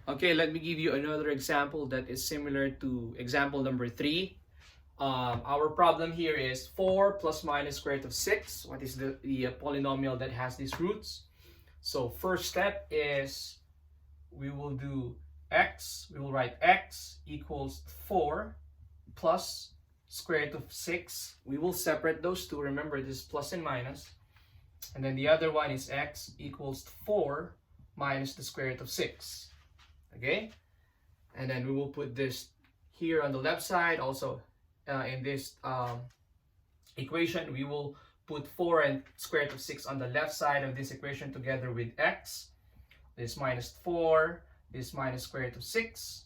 Okay, let me give you another example that is similar to example number 3. Our problem here is 4 plus minus square root of 6. What is the polynomial that has these roots? So first step is we will do x. We will write x equals 4 plus square root of 6. We will separate those two. Remember, this is plus and minus. And then the other one is x equals 4 minus the square root of 6. Okay? And then we will put this here on the left side. Also, in this equation, we will put 4 and square root of 6 on the left side of this equation together with x. This minus 4, this minus square root of 6,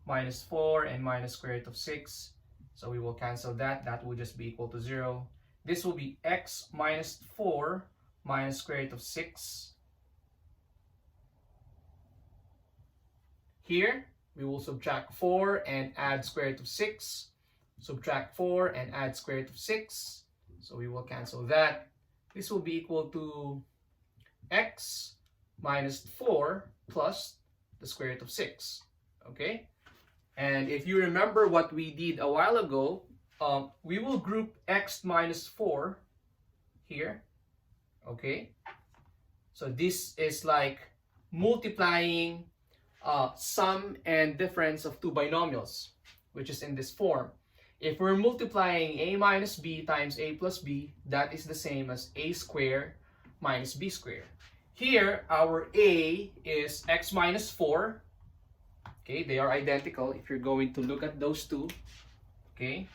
minus 4 and minus square root of 6. So we will cancel that. That will just be equal to 0. This will be x minus 4 minus square root of 6. Here, we will subtract 4 and add square root of 6. Subtract 4 and add square root of 6. So we will cancel that. This will be equal to x minus 4 plus the square root of 6. Okay? And if you remember what we did a while ago, we will group x minus 4 here. Okay? So this is like multiplying sum and difference of two binomials, which is in this form. If we're multiplying a minus b times a plus b, that is the same as a squared minus b squared. Here, our a is x minus 4. Okay, they are identical if you're going to look at those two. Okay.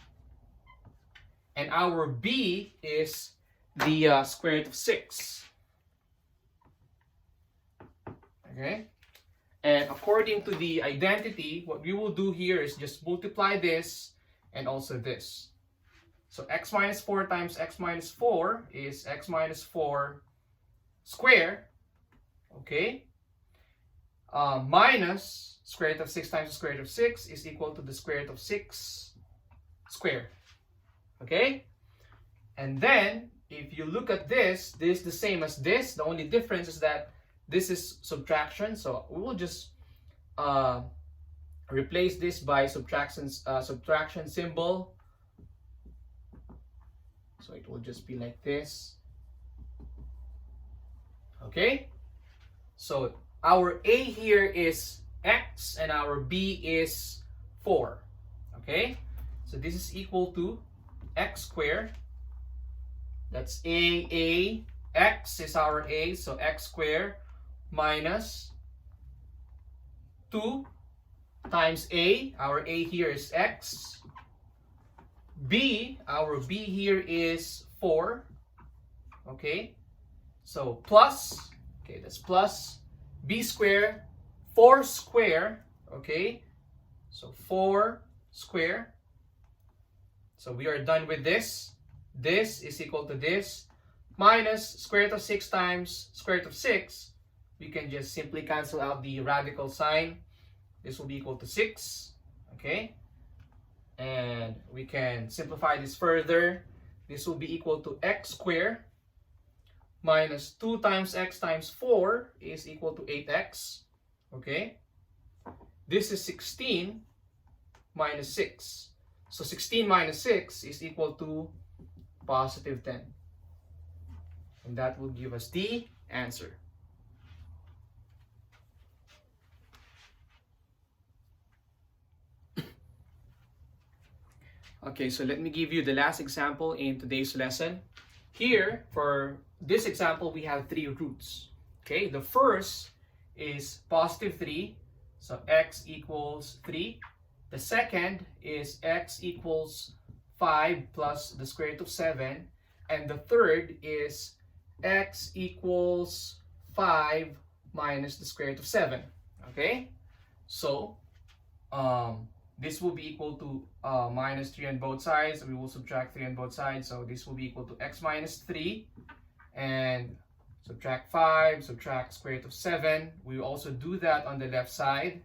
And our b is the square root of 6. Okay. And according to the identity, what we will do here is just multiply this and also this. So x minus 4 times x minus 4 is x minus 4 square. Okay. Minus square root of 6 times the square root of 6 is equal to the square root of 6 square. Okay. And then if you look at this, this is the same as this. The only difference is that this is subtraction, so we will just replace this by subtraction symbol. So it will just be like this. Okay? So our a here is x and our b is 4. Okay? So this is equal to x squared. That's a. X is our a, so x squared minus 2 times a. Our a here is x. B, our b here is 4. Okay, so plus, okay, that's plus b squared, 4 squared. Okay, so 4 squared. So we are done with this. This is equal to this minus square root of 6 times square root of 6. We can just simply cancel out the radical sign. This will be equal to 6. Okay, and we can simplify this further. This will be equal to x squared minus 2 times x times 4 is equal to 8x. Okay, this is 16 minus 6. So 16 minus 6 is equal to positive 10. And that will give us the answer. Okay, so let me give you the last example in today's lesson. Here, for this example, we have 3 roots. Okay, the first is positive 3, so x equals 3. The second is x equals 5 plus the square root of 7. And the third is x equals 5 minus the square root of 7. Okay, so this will be equal to minus 3 on both sides. We will subtract 3 on both sides. So this will be equal to x minus 3. And subtract 5, subtract square root of 7. We will also do that on the left side.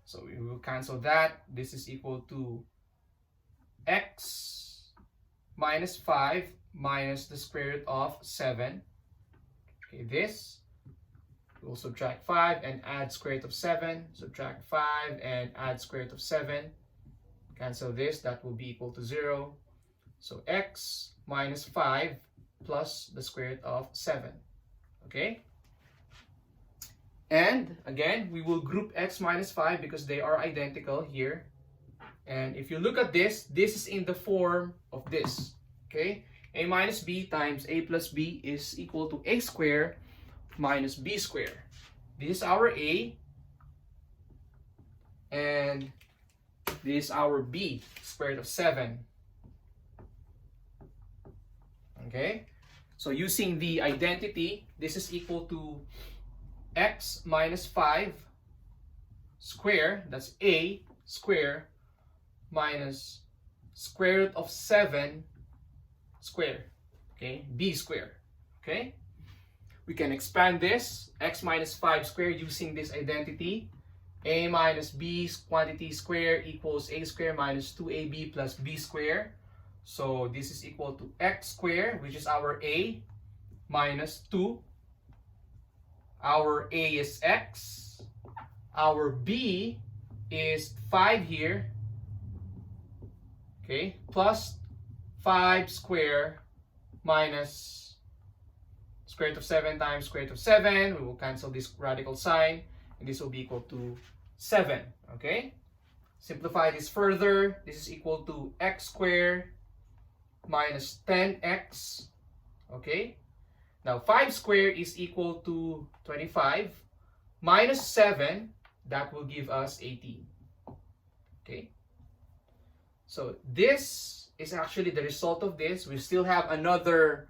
So we will cancel that. This is equal to x minus 5 minus the square root of 7. Okay, this we'll subtract 5 and add square root of 7. Subtract 5 and add square root of 7. Cancel this, that will be equal to 0. So x minus 5 plus the square root of 7. Okay? And again, we will group x minus 5 because they are identical here. And if you look at this, this is in the form of this. Okay? A minus b times a plus b is equal to a squared minus b squared. This is our a. And this is our b, square root of 7. Okay? So using the identity, this is equal to x minus 5 square, that's a square, minus square root of 7 square, okay, b square. Okay, we can expand this, x minus 5 square, using this identity. A minus b quantity square equals a square minus 2ab plus b square. So this is equal to x square, which is our a, minus 2. Our a is x. Our b is 5 here. Okay, plus 5 square minus square root of 7 times square root of 7. We will cancel this radical sign, and this will be equal to 7. Okay, simplify this further. This is equal to x squared minus 10x. Okay, now 5 squared is equal to 25 minus 7. That will give us 18. Okay, so this is actually the result of this. We still have another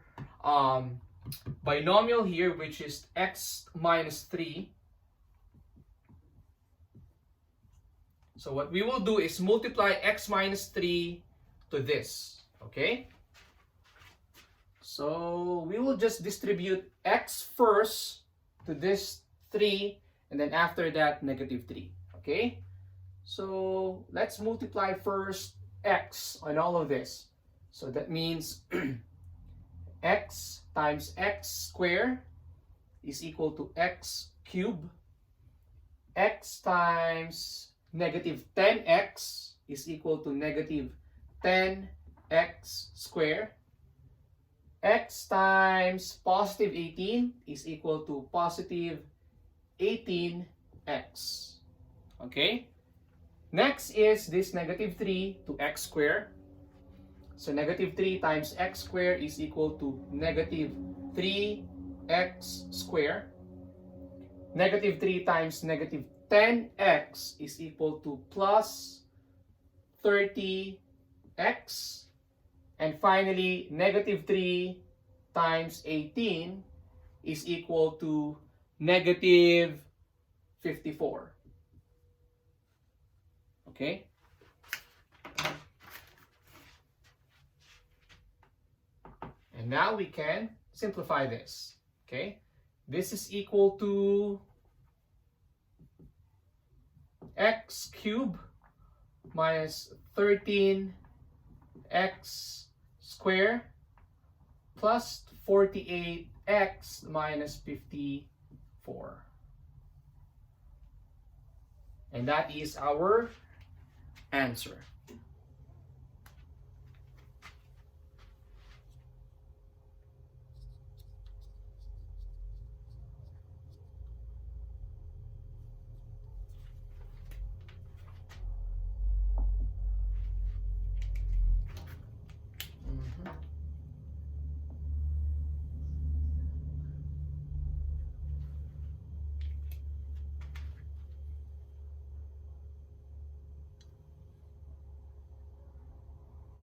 binomial here, which is x minus 3. So what we will do is multiply x minus 3 to this. Okay? So we will just distribute x first to this 3, and then after that negative 3. Okay? So let's multiply first x on all of this. So that means x times x squared is equal to x cubed. X times negative 10x is equal to negative 10x squared. X times positive 18 is equal to positive 18x. Okay? Next is this negative 3 to x squared. So negative 3 times x squared is equal to negative 3x squared. Negative 3 times negative 10x is equal to plus 30x. And finally, negative 3 times 18 is equal to negative 54. Okay? And now we can simplify this. Okay? This is equal to x cubed minus 13x squared plus 48x minus 54. And that is our answer.